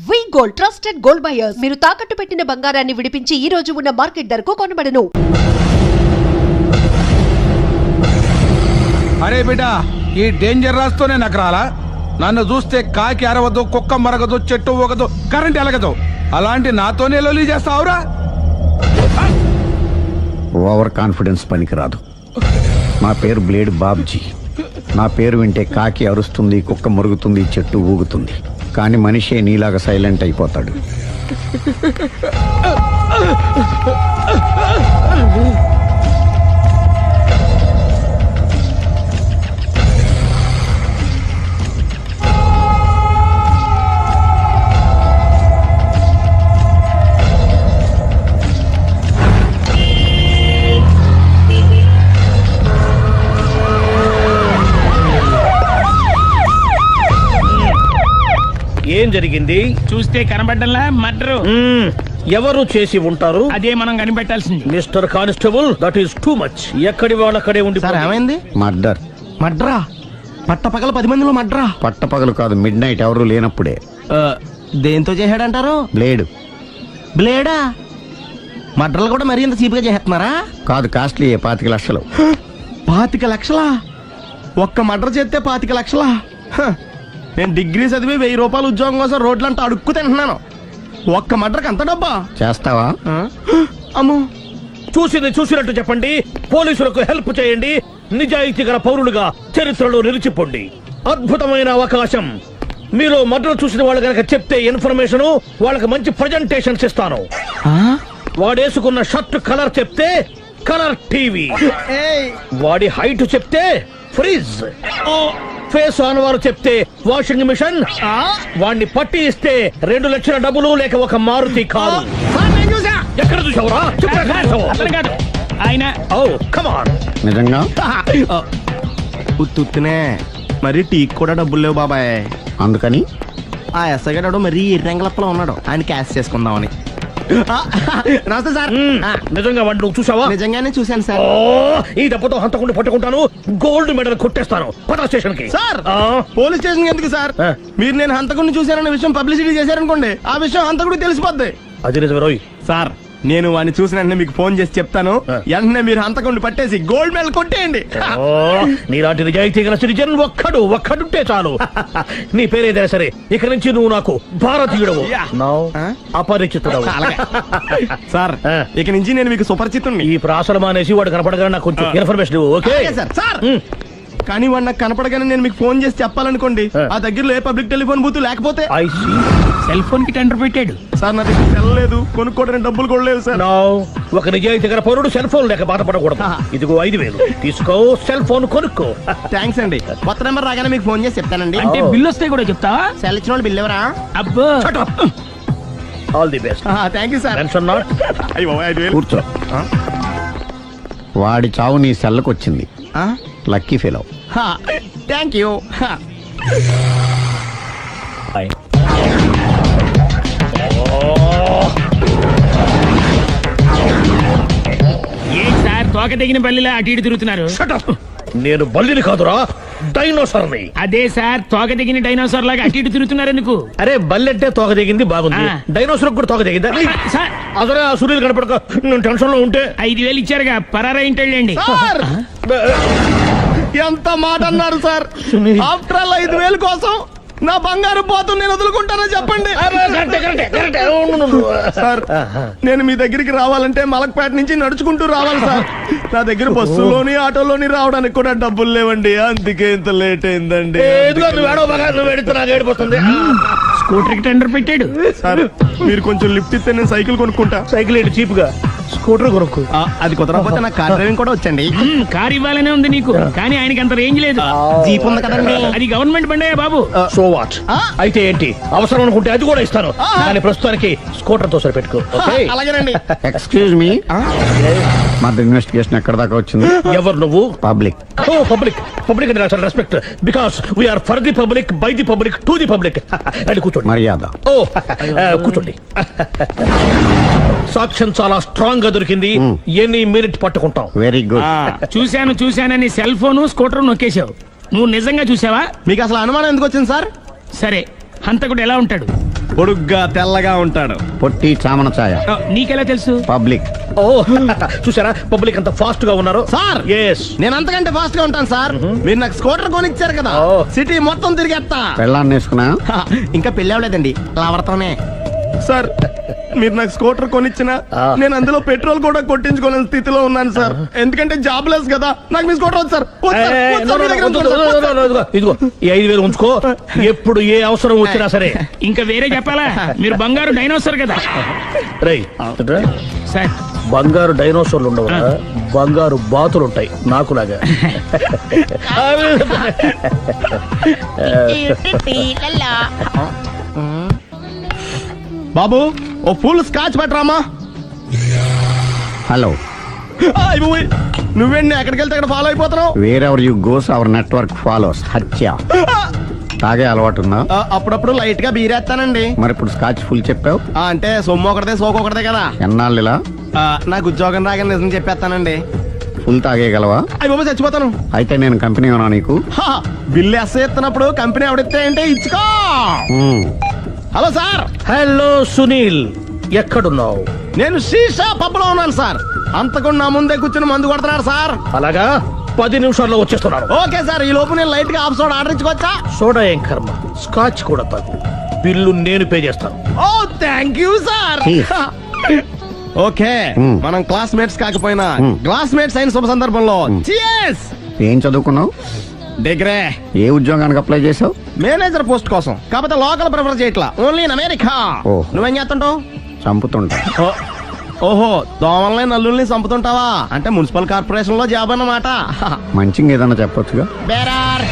వి gold trusted gold buyers మీరు తాకట్టు పెట్టిన బంగారాన్ని విడిపించి ఈ రోజు ఉన్న మార్కెట్ ధరకు కొనబడను. అరే బిడ్డ, ఈ డేంజర్ రాస్తూనే నాకు రాలా? నన్ను చూస్తే కాకి అరవదు, కుక్క మరగదు, చెట్టు ఊగదు, కరెంట్ ఎలగదు. అలాంటి నాతోనే లొల్లి చేస్తావురా? ఓవర్ కాన్ఫిడెన్స్ పనికిరాదు. నా పేరు బ్లేడ్ బాబ్జీ. నా పేరు వింటే కాకి అరుస్తుంది, కుక్క మురుగుతుంది, చెట్టు ఊగుతుంది. కానీ మనిషే నీలాగా సైలెంట్ అయిపోతాడు. ఏం జరిగింది? చూస్తే కనబడ్డంలా మర్డరు. ఎవరు చేసి ఉంటారు? అదే మనం కనిపెట్టాల్సింది. Mister constable, that is too much. ఎక్కడి వాళ్ళక్కడే ఉండి. సార్ ఏమైంది? మర్డర్. మడ్రా? పట్టపగల 10 మందిలో మడ్రా? పట్టపగలు కాదు, మిడ్ నైట్ ఎవరు లేనప్పుడే. దేంతో చేశాడంటారు? బ్లేడ్. బ్లేడా? మడ్రలు కూడా మరీ ఇంత చీప్గా చేస్తున్నారా? కాదు, కాస్ట్లీ 25 లక్షలు. 25 లక్షలా? ఒక్క మడ్ర చేస్తే 25 లక్షలా? నేను డిగ్రీ చదివి 1000 రూపాయలు ఉద్యోగం కోసం రోడ్లంతా అడుక్కు తింటున్నాను. ఒక్క మడ్రకు అంత డబ్బా? చేస్తావా? అమ్మో. చూసింది చూసినట్టు చెప్పండి. పోలీసులకు హెల్ప్ చేయండి. నిజాయితీ గల పౌరులుగా చరిత్రలో నిలిచిపోండి. అద్భుతమైన అవకాశం. మీరు మర్డర్ చూసిన వాళ్ళు కనుక చెప్తే ఇన్ఫర్మేషన్, వాళ్ళకి మంచి ప్రజెంటేషన్స్ ఇస్తాను. వాడేసుకున్న షర్ట్ కలర్ చెప్తే కలర్ టీవీ, వాడి హైట్ చెప్తే ఫ్రిజ్, ఫేస్ ఆన్ వారు చెప్తే వాషింగ్ మిషన్, వాడిని పట్టి ఇస్తే 2 లక్షల డబ్బులు లేక ఒక మారుతి కారు. ఎక్కడ చూసావురా? అతను కాదు ఆయన. Oh come on. నిజంగా? ఉత్తునే మరి టీకి కూడా డబ్బులు లేవు బాబాయ్. అందుకని ఆ ఎస్ఐ గారు మరీ ఎర్రంగలప్పలో ఉన్నాడు. ఆయన క్యాష్ చేసుకుందామని. నమస్తే సార్. నిజంగా వాడిని నువ్వు చూసావా? నిజంగానే చూశాను సార్. ఈ దెబ్బతో హంతకుండా పట్టుకుంటాను, గోల్డ్ మెడల్ కొట్టేస్తాను. పద స్టేషన్ కి. సార్, పోలీస్ స్టేషన్ ఎందుకు సార్? మీరు నేను హంతకుడిని చూశానన్న విషయం పబ్లిసిటీ చేశారనుకోండి, ఆ విషయం హంతకుడికి తెలిసిపోద్ది. అది నిజమే రోయ్. సార్, నేను వాడిని చూసిన వెంటనే మీకు ఫోన్ చేసి చెప్తాను. వెంటనే మీరు హంతకుడిని పట్టేసి గోల్డ్ మెడల్ కొట్టేయండి. నీలాంటి నిజాయితీ గల సిటిజన్ ఒక్కడుంటే చాలు. నీ పేరేదైనా సరే, ఇక నుంచి నువ్వు నాకు భారతీయుడవు, అపరిచితుడవు. సార్, ఇక నుంచి నేను మీకు సుపరిచితుణ్ణి. ఈ ప్రాసలు మానేసి వాడు కనపడగా నాకు కొంచెం ఇన్ఫర్మేషన్ ఇవ్వు. Okay sir. కానీ వాడు నాకు కనపడగానే నేను మీకు ఫోన్ చేసి చెప్పాలనుకోండి, ఆ దగ్గరలో ఏ పబ్లిక్ టెలిఫోన్ బూత్ లేకపోతే. సెల్ ఫోన్ కి టెండర్ పెట్టాడు సార్. నా దగ్గర సెల్ లేదు, కొనుక్కోవడానికి డబ్బులు కూడా లేవు సార్. ఒక నిజాయితీ గల పౌరుడు సెల్ ఫోన్ లేక బాధపడకూడదు. ఇదిగో 5000 తీసుకో, సెల్ ఫోన్ కొనుక్కో. థ్యాంక్స్ అండి. కొత్త నెంబర్ రాగానే మీకు ఫోన్ చేసి చెప్తానండి. అంటే బిల్ వస్తే కూడా చెప్తావా? సెల్ ఇచ్చిన వాళ్ళు బిల్ ఎవరా? అబ్బో. All the best. Thank you sir. Tension not. కూర్చో. వాడి చావు నీ సెల్లకు వచ్చింది. Lucky fellow. Thank you. ఏం సార్, తోక తెగిన బల్లిలా అటు ఇటు తిరుగుతున్నారు? నేను బల్లిని కాదురా, డైనోసార్ని. అదే సార్, తోక తెగిన డైనోసార్ లాగా అటు ఇటు తిరుగుతున్నారు ఎందుకు? అరే, బల్లెట్టే తోక దిగింది బాగుంది, డైనోసార్ కూడా తోక దిగిందా? సార్, అదరే ఆ సూర్యులు కనపడక నేను టెన్షన్ లో ఉంటే 5000 ఇచ్చారుగా, పరారా ఇంటండి. ఎంత మాట అన్నారు సార్? ఆఫ్టర్ ఆల్ 5000 కోసం నా బంగారు పోతు నేను వదులుకుంటానో చెప్పండి సార్. నేను మీ దగ్గరికి రావాలంటే మలక్పేట నుంచి నడుచుకుంటూ రావాలి సార్. నా దగ్గర బస్సులోని ఆటోలోని రావడానికి కూడా డబ్బులు లేవండి. అందుకే ఇంత లేట్ అయిందండి. స్కూటర్ కి టెండర్ పెట్టాడు సార్. మీరు కొంచెం లిఫ్ట్ ఇస్తే నేను సైకిల్ కొనుక్కుంటా. సైకిల్ ఏంటి చీప్ గా, స్కూటర్ కొనుక్కు. అది కుదరకపోతే నాకు కార్ డ్రైవింగ్ కూడా వచ్చండి. కార్ ఇవ్వాలనే ఉంది నీకు, కానీ ఆయనకి అంత రేంజ్ లేదు. జీప్ ఉంది కదండి. అది గవర్నమెంట్ బండే బాబు. So what? అయితే ఏంటి, అవసరం అనుకుంటే అది కూడా ఇస్తాను, కానీ ప్రస్తుతానికి స్కూటర్ తో సరిపెట్టుకో. అలాగేనండి. ఎక్స్క్యూజ్ మీ, మర్డర్ ఇన్వెస్టిగేషన్ ఎక్కడ దాకా వచ్చింది? ఎవరు నువ్వు? పబ్లిక్. ఓ పబ్లిక్. పబ్లిక్ అంటే నాకు respect, because we are for the public, by the public, to the public. అది కూర్చోండి. మర్యాద. ఓ కూర్చోండి. సాక్ష్యం చాలా స్ట్రాంగ్ గా దొరికింది. ఎన్ని మినిట్ పట్టుకుంటాం. Very good. చూశానని సెల్ ఫోన్ స్కూటర్ నొక్కేశావు. నువ్వు నిజంగా చూసావా? మీకు అసలు అనుమానం ఎందుకు వచ్చింది సార్? సరే, హంతకుడు ఎలా ఉంటాడు? పొడుగ్గా తెల్లగా ఉంటాడు. పొట్టి చామన ఛాయ. నీకెలా తెలుసు? పబ్లిక్. ఓ చూసారా పబ్లిక్ అంత ఫాస్ట్ గా ఉన్నారు. సార్ ఎస్ నేను అంతకంటే ఫాస్ట్ గా ఉంటాను సార్. మీరు నాకు స్కూటర్ కొనిచ్చారు కదా, ఓ. సిటీ మొత్తం తిరిగేస్తా. పెళ్ళాన్ని వేసుకున్నా. ఇంకా పెళ్లి అవ్వలేదండి, లావర్తోనే. సార్ మీరు నాకు స్కూటర్ కొనిచ్చిన నేను అందులో పెట్రోల్ కూడా కొట్టించుకోలేని స్థితిలో ఉన్నాను సార్. ఎందుకంటే జాబ్ లెస్ కదా, నాకు మీ స్కూటర్ వద్దు సార్. వద్దు సార్, వద్దు సార్, మీ దగ్గర ఉంచుకోండి సార్. ఇదిగో ఈ 5,000 ఉంచుకో. ఎప్పుడు ఏ అవసరం వచ్చినా సరే. ఇంకా వేరే చెప్పాలా? మీరు బంగారు డైనోసార్ కదా రై సార్. బంగారు డైనోసార్లు ఉండవు, బంగారు బాతులు ఉంటాయి నాకులాగా. బాబు ఓ ఫుల్ స్కాచ్ పెట్టరామా. హలో. నువ్వేండి ఎక్కడికి వెళ్తే అక్కడ ఫాలో అయిపోతున్నావు. Wherever you goes our network follows. హత్య. తాగే అలవాటు ఉందా? అప్పుడప్పుడు లైట్ గా బీరేస్తానండి. మరి ఇప్పుడు స్కాచ్ ఫుల్ చెప్పావు. అంటే సొమ్ము ఒకటిదే సోకు ఒకటిదే కదా. ఎన్నాళ్ళు ఇలా? నాకు ఉద్యోగం రాగానే నిజం చెప్పేస్తానండి. ఫుల్ తాగేయగలవా? అయ్యి బాబు చచ్చిపోతాను. అయితే నేను కంపెనీ ఉన్నా నీకు. బిల్లు ఎస్ ఎత్తినప్పుడు కంపెనీ ఎవడితే అంటే ఇచ్చుకో. Hello sir. హలో సునీల్, ఎక్కడున్నావు? నేను శీషా పబ్లో ఉన్నాను సార్. అంతకుండా నా ముందే కూర్చుని మందు కొడుతున్నాడు సార్. అలాగా 10 నిమిషాల్లో వచ్చేస్తున్నాను. ఓకే సార్, ఈ లోపు నేను లైట్ గా ఆఫ్ సోడా ఆర్డర్ ఇచ్చుకోవచ్చా? సోడా ఏం కర్మ, స్కాచ్ కూడా తాగు. బిల్లు నేను పే చేస్తాను. Oh thank you sir. Cheers. Okay మనం క్లాస్మేట్స్ కాకపోయినా క్లాస్మేట్స్ అయిన శుభ సందర్భంలో cheers. ఏం చదువుకున్నావు? డిగ్రీ. ఏ ఉద్యోగానికి అప్లై చేసావు? మేనేజర్ పోస్ట్ కోసం. కాకపోతే లోకల్ ప్రిఫర్ చేయట్లా, ఓన్లీ ఇన్ అమెరికా. ఓ. నువ్వేం చేస్తుంటావు? చంపుతుంటా. ఓహో, దోమల్ని నల్లుల్ని చంపుతుంటావా? అంటే మున్సిపల్ కార్పొరేషన్ లో జాబ్ అన్నమాట. మంచిగా ఏదన్నా చెప్పొచ్చుగా. బేరార్.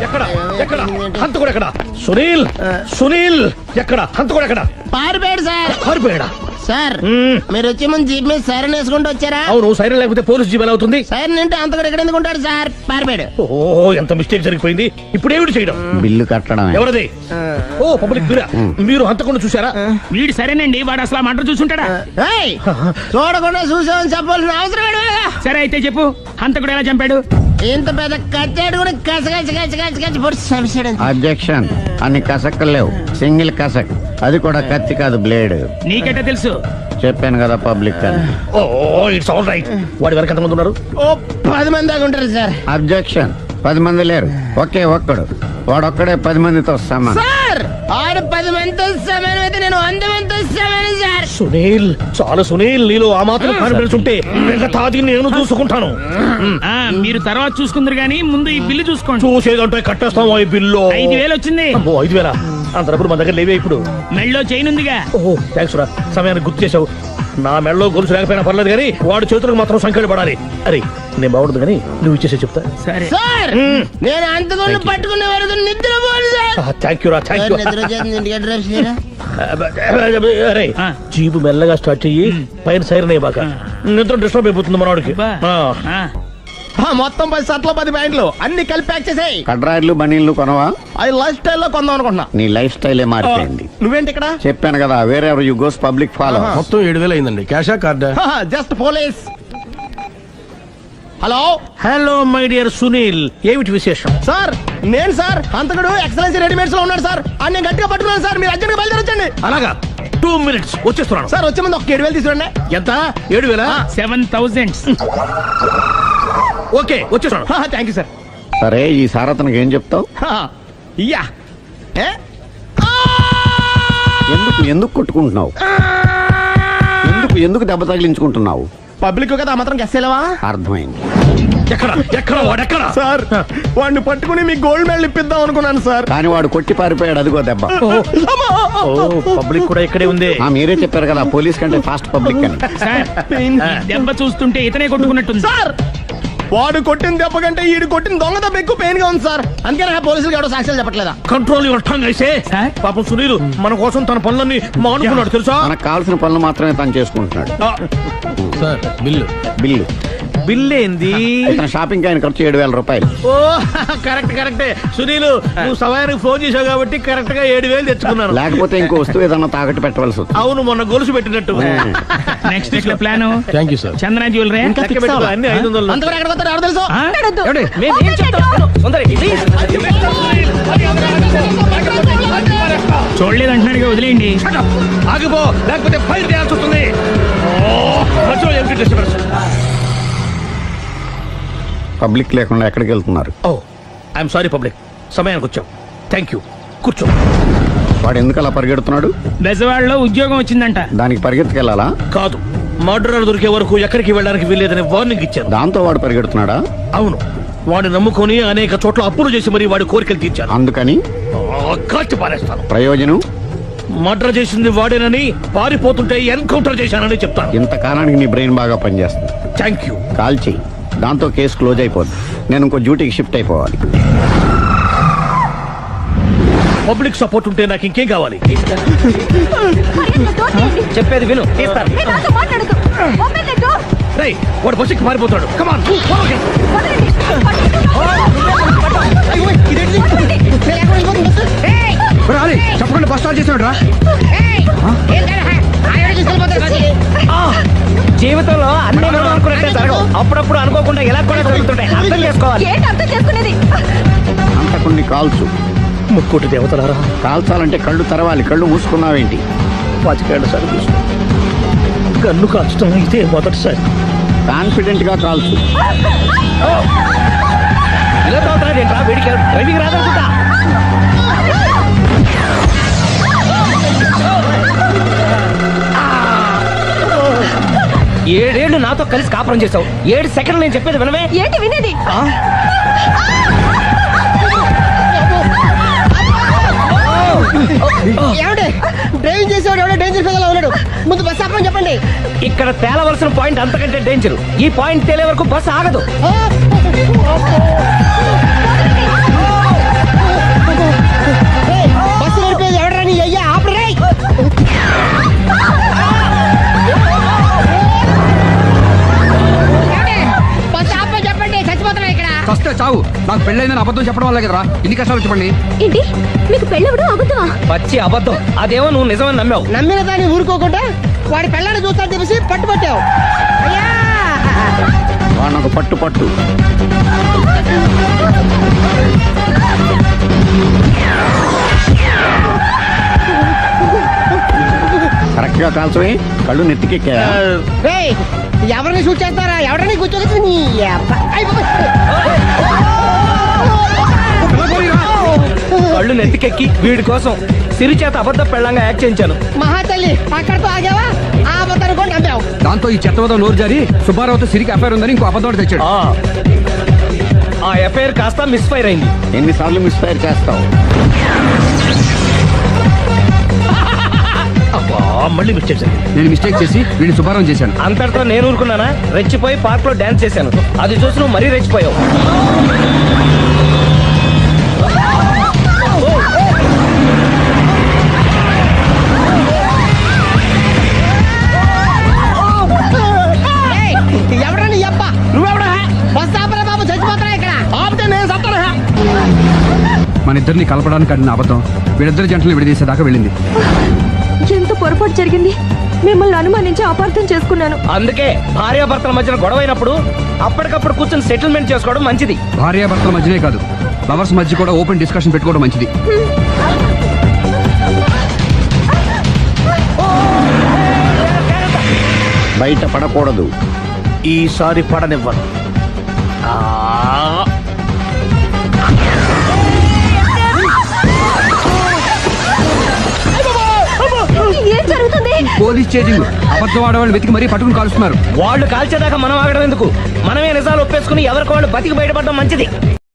ఎక్కడ ఎక్కడ హంతకుడు ఎక్కడ? సునీల్, సునీల్ ఎక్కడ? హంతకుడు ఎక్కడ? పారిపోయాడు సార్. పారిపోయాడా? సార్ మీరు వచ్చే ముందు జీప్ మీద సైరన్ వేసుకుంటూ వచ్చారా? అవును, సైరన్ లేకపోతే పోలీస్ జీవన్ అవుతుంది. సైరన్ అంటే అంత కూడా ఎక్కడ ఎందుకు ఉంటాడు సార్? పారిపోయాడు. ఓ ఎంత మిస్టేక్ జరిగిపోయింది. ఇప్పుడు ఏమిటి చేయడం? బిల్లు కట్టడమే. ఎవరది? ఓ పబ్లిక్ మీరా? మీరు హంతకుండా చూసారా? వీడు సరేనండి, వాడు అసలు ఆ మంట చూసుంటాడా? ఏయ్, చూడకుండా చూసామని చెప్పాల్సిన అవసరం ఏంటి? సరే అయితే చెప్పు, హంతకుడు ఎలా చంపాడు? ఇంత పెద్ద కచ్చాడు కూడా కచ్చ పొడి చంపేశాడు. అబ్జెక్షన్. అన్ని కసక్కలు లేవు, సింగిల్ కసక్. అది కూడా కత్తి కాదు, బ్లేడ్. నీకెట్టా తెలుసు? చెప్పాను కదా పబ్లిక్ అని. Oh it's all right. వాడి వరకు ఎంతమంది ఉన్నారు? ఓ 10 మంది దాకా ఉంటారు సార్. అబ్జెక్షన్. 10 మంది లేరు, ఒకే ఒక్కడు. వాడొక్కడే 10 మందితో సమానం. సార్ ఆడు 10 మందితో సమానం అయితే నేను 100 మందితో సమానం సార్. సునీల్, చాలా సునీల్, నీలో ఆ మాత్రం కాన్ఫిడెన్స్ ఉంటే మిగతాది నేను చూసుకుంటాను. ఆ, మీరు తర్వాత చూసుకుందరు గానీ ముందు ఈ బిల్లు చూసుకోండి. చూసేదంటే కట్టేస్తాం ఈ బిల్లు. 5,000 వచ్చింది. అబ్బో 5,000? అంత డబ్బులు మన దగ్గర లేవే ఇప్పుడు. మెళ్ళో చైన్ ఉందిగా. ఓహో థ్యాంక్స్ రా, సమయానికి గుర్తు చేసావు. నా మెడలో గొలుసు లేకపోయినా పర్లేదు కానీ వాడి చేతులకు మాత్రం సంఖ్యలు పడాలి. అరే నేను బాగుండదు కానీ నువ్వు ఇచ్చేసే చెప్తా. సరే సార్ నేను అంతకుండా పట్టుకునే వరకు నిద్రపోను సార్. థ్యాంక్ యూ రా, థ్యాంక్ యూ. నిద్ర వచ్చేది, ఇంటికి అడ్రస్ చేయరా? అరే ఆ. జీబు మెల్లగా స్టార్ట్ చెయ్యి, పైన సైరన్ అయ్యి బాగా. నిద్ర డిస్టర్బ్ అయిపోతుంది మనవాడికి. బా. ఆ. ఆ, మొత్తం 10 షర్ట్లు 10 ప్యాంట్లు అన్ని కలిపి ప్యాక్ చేసేయ్. కడ్రాయిలు బనీళ్లు కొనవా? అవి లైఫ్ స్టైల్లో కొందాం అనుకుంటున్నా. నీ లైఫ్ స్టైలే మారిపోయింది. నువ్వేంటి ఇక్కడ? చెప్పాను కదా, వేరే ఎవరు యు గోస్ పబ్లిక్ ఫాలో. మొత్తం 7,000 అయిందండి. క్యాషా కార్డా? Just police. Hello hello my dear Sunil, ఏమిటి విశేషం? సార్ నేను సార్ అంతకుడు ఎక్సలెన్సీ రెడీమేడ్స్ లో ఉన్నాడు సార్. అని నేను గట్టిగా పట్టుకున్నాను సార్. మీరు అర్జెంట్గా బయలుదేరొచ్చండి. అలాగా 2 minutes వచ్చేస్తున్నాను. సార్ వచ్చే ముందు ఒక 7,000 తీసుకురండి. ఎంత? 7,000? 7,000. ఓకే వచ్చేస్తున్నాను. Thank you sir. సరే, ఈ సారతనకి ఏం చెప్తావు? ఇయ్యా ఎందుకు ఎందుకు కొట్టుకుంటున్నావు? ఎందుకు దెబ్బ తగిలించుకుంటున్నావు? పబ్లిక్ కదా మాత్రం గెస్సేలవా? అర్థమైంది. ఎక్కడ ఎక్కడ వాడెక్కడ? సార్ వాడిని పట్టుకుని మీ గోల్డ్ మెడల్ ఇప్పిద్దాం అనుకున్నాను సార్. కానీ వాడు కొట్టి పారిపోయాడు, అదిగో దెబ్బ. పబ్లిక్ కూడా ఇక్కడే ఉంది. మీరే చెప్పారు కదా పోలీస్ కంటే ఫాస్ట్ పబ్లిక్ అని. సార్ ఈ దెబ్బ చూస్తుంటే ఇతనే కొట్టుకున్నట్టుంది. సార్ వాడు కొట్టిన దెబ్బ కంటే ఈడు కొట్టిన దొంగ దెబ్బ ఎక్కువ పెయిన్ గా ఉంది సార్. అందుకే పోలీసులు ఎవడో సాక్ష్యాలు చెప్పట్లేదా? కంట్రోల్ యువర్ టంగ్ అయితే. సార్? పాపం సునీల్ మన కోసం తన పనులన్నీ మానుకున్నాడు తెలుసా? మనకు కావాల్సిన పనులు మాత్రమే తను చేసుకుంటున్నాడు. Sir bill. బిల్లు బిల్ ఏంది? ఇతను షాపింగ్ ఆయన ఖర్చు 7,000 రూపాయలు. ఓ కరెక్ట్ కరెక్టే సునీల్, నువ్వు సమయానికి ఫోన్ చేసావు కాబట్టి కరెక్ట్ గా 7,000 తెచ్చుకున్నాను. లేకపోతే ఇంకో వస్తువు ఏదన్నా తాకట్టు పెట్టవలసి వస్తుంది. అవును, మొన్న గొలుసు పెట్టినట్టు. నెక్స్ట్ వీక్ లో plan thank you sir. Chandana jewellery. లెక్క పెట్టుకో, అన్ని 500. అంతవరకు ఎక్కడ పోతారు ఎవరు తెలుసు? ఏమండి? మేము ఏం చెప్తాం? తొందరగా, please. చూడలేదంటున్నాడుగా వదిలేయండి. Shut up! ఆగిపో, లేకపోతే ఫైర్ చేయాల్సి వస్తుంది. మధ్యలో ఎందుకు disturbance? పబ్లిక్ లేకుండా ఎక్కడికి వెళ్తున్నారు? ఓ ఐఎమ్ సారీ పబ్లిక్, సమయానికి వచ్చాం. థ్యాంక్ యూ, కూర్చో. వాడు ఎందుకు అలా పరిగెడుతున్నాడు? బెజవాడలో ఉద్యోగం వచ్చిందంట. దానికి పరిగెత్తుకెళ్ళాలా? కాదు, మర్డరర్ దొరికే వరకు ఎక్కడికి వెళ్ళడానికి వీల్లేదని వార్నింగ్ ఇచ్చాను. దాంతో వాడు పరిగెడుతున్నాడా? అవును, వాడిని నమ్ముకొని అనేక చోట్ల అప్పులు చేసి మరి వాడి కోరికలు తీర్చాను. అందుకని కాల్చి పారేస్తాను. ప్రయోజనం? మర్డర్ చేసింది వాడేనని, పారిపోతుంటే ఎన్కౌంటర్ చేశానని చెప్తాను. ఇంతకాలానికి నీ బ్రెయిన్ బాగా పనిచేస్తుంది. Thank you. కాల్ చెయ్యి, దాంతో కేసు క్లోజ్ అయిపోద్ది. నేను ఇంకో డ్యూటీకి షిఫ్ట్ అయిపోవాలి. పబ్లిక్ సపోర్ట్ ఉంటే నాకు ఇంకేం కావాలి? చెప్పేది విను, తీస్తాను. రేయ్, వాడు బస్సుకి పారిపోతాడు. కమాన్, చెప్పకుండా బస్ స్టార్ట్ చేసాడు రా. జీవితంలో అన్ని మనం అనుకున్నట్టే జరగవు. అప్పుడప్పుడు అనుకోకుండా ఎలా కూడా జరుగుతుంటాయి. అర్థం చేసుకోవాలి. ఏంటి అర్థం చేసుకునేది? అంతకున్ని కాల్చు. ముక్కోటి దేవతలారా, కాల్చాలంటే కళ్ళు తెరవాలి. కళ్ళు మూసుకున్నావేంటి? 25 సార్లు చూసుకో. గన్ను కాల్చడం ఇదే మొదటిసారి. కాన్ఫిడెంట్ గా కాల్చు. ఇలా తాగుతున్నాడు ఏంట్రా? వీడికి డ్రైవింగ్ రాదనుకుంటా. ఏడేళ్లు నాతో కలిసి కాపురం చేసావు. 7 సెకండ్లు నేను చెప్పేది వినవే. ఏంటి వినేది? డ్రైవింగ్ చేసేవాడు ఎవడో డేంజర్ ఫెలో ఉన్నాడు. ముందు బస్ ఆపమని చెప్పండి. ఇక్కడ తేలవలసిన పాయింట్ అంతకంటే డేంజర్. ఈ పాయింట్ తేలే వరకు బస్సు ఆగదు. బస్సు నడిపేది ఎవడరా నీ అయ్యా? ఆపరే. బస్ ఆపమని చెప్పండి, చచ్చిపోతున్నా ఇక్కడ. వస్తే చావు. నాకు పెళ్ళైందని అబద్ధం చెప్పడం వల్ల కదరా ఇన్ని కష్టాలు చెప్పండి. ఏంటి మీకు పెళ్ళవడం అబద్ధమా? పచ్చి అబద్ధం. అదేమో నువ్వు నిజమని నమ్మావు. నమ్మిన దాన్ని ఊరుకోకుండా వాడి పిల్లని చూస్తాను చెప్పేసి పట్టుబట్టావు. అయ్యా వాడినొక పట్టు పట్టు. కరెక్ట్ గా కాల్చవే. కళ్ళు నెత్తికెక్కా? రేయ్, ఎవరిని షూట్ చేస్తారా? ఎవరిని కూర్చోగచ్చు నీ అబ్బ. అయ్ బాబోయ్. కళ్ళు నెత్తికెక్కి వీడి కోసం సిరి చేత అబద్ధ పెళ్ళంగా యాక్ట్ చేయించాను. మహాతల్లి అక్కడితో ఆగావా? ఆ అబద్ధాన్ని కూడా నమ్మావు. దాంతో ఈ చెత్తవదో నోరు జారి సుబ్బారావుతో సిరికి అఫైర్ ఉందని ఇంకో అబద్ధం తెచ్చాడు. ఆ ఎఫ్ఐఆర్ కాస్త మిస్ఫైర్ అయింది. ఎన్నిసార్లు మిస్ఫైర్ చేస్తావు? అబ్బా, మళ్ళీ మిస్ చేశాను. నేను మిస్టేక్ చేసి వీడిని సుబ్బారావు చేశాను. అంతటితో నేను ఊరుకున్నానా? రెచ్చిపోయి పార్క్ లో డాన్స్ చేశాను. అది చూసి నువ్వు మరీ రెచ్చిపోయావు. ఏయ్, ఎవరా నీ అబ్బ? నువ్వెవడా? బస్ ఆపరా బాబు, చచ్చిపోతున్నా ఇక్కడ. ఆపితే నేను సత్తానా? మన ఇద్దరిని కలపడానికి అడిగిన అబద్ధం వీళ్ళిద్దరి జంటలు విడదీసేదాకా వెళ్ళింది. ఎంత పొరపాటు జరిగింది. మిమ్మల్ని అనుమానించి అపార్థం చేసుకున్నాను. అందుకే భార్యాభర్తల మధ్యన గొడవైనప్పుడు అప్పటికప్పుడు కూర్చొని సెటిల్మెంట్ చేసుకోవడం మంచిది. భార్యాభర్తల మధ్యనే కాదు, లవర్స్ మధ్య కూడా ఓపెన్ డిస్కషన్ పెట్టుకోవడం మంచిది. బయట పడకూడదు. ఈసారి పడనివ్వను. ఏం జరుగుతుంది? Police chasing. అబద్ధం ఆడవాళ్ళు వెతికి మరీ పట్టుకుని కాలుస్తున్నారు. వాళ్ళు కాల్చేదాకా మనం ఆగడం ఎందుకు? మనమే నిజాలు ఒప్పేసుకుని ఎవరికి వాళ్ళు బతికి బయటపడడం మంచిది.